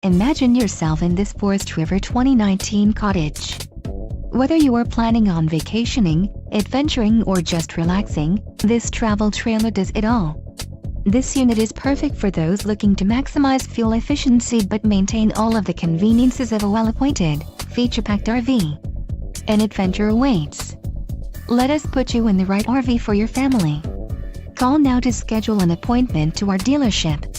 Imagine yourself in this Forest River 2019 Cottage. Whether you are planning on vacationing, adventuring or just relaxing, this travel trailer does it all. This unit is perfect for those looking to maximize fuel efficiency but maintain all of the conveniences of a well-appointed, feature-packed RV. An adventure awaits. Let us put you in the right RV for your family. Call now to schedule an appointment to our dealership.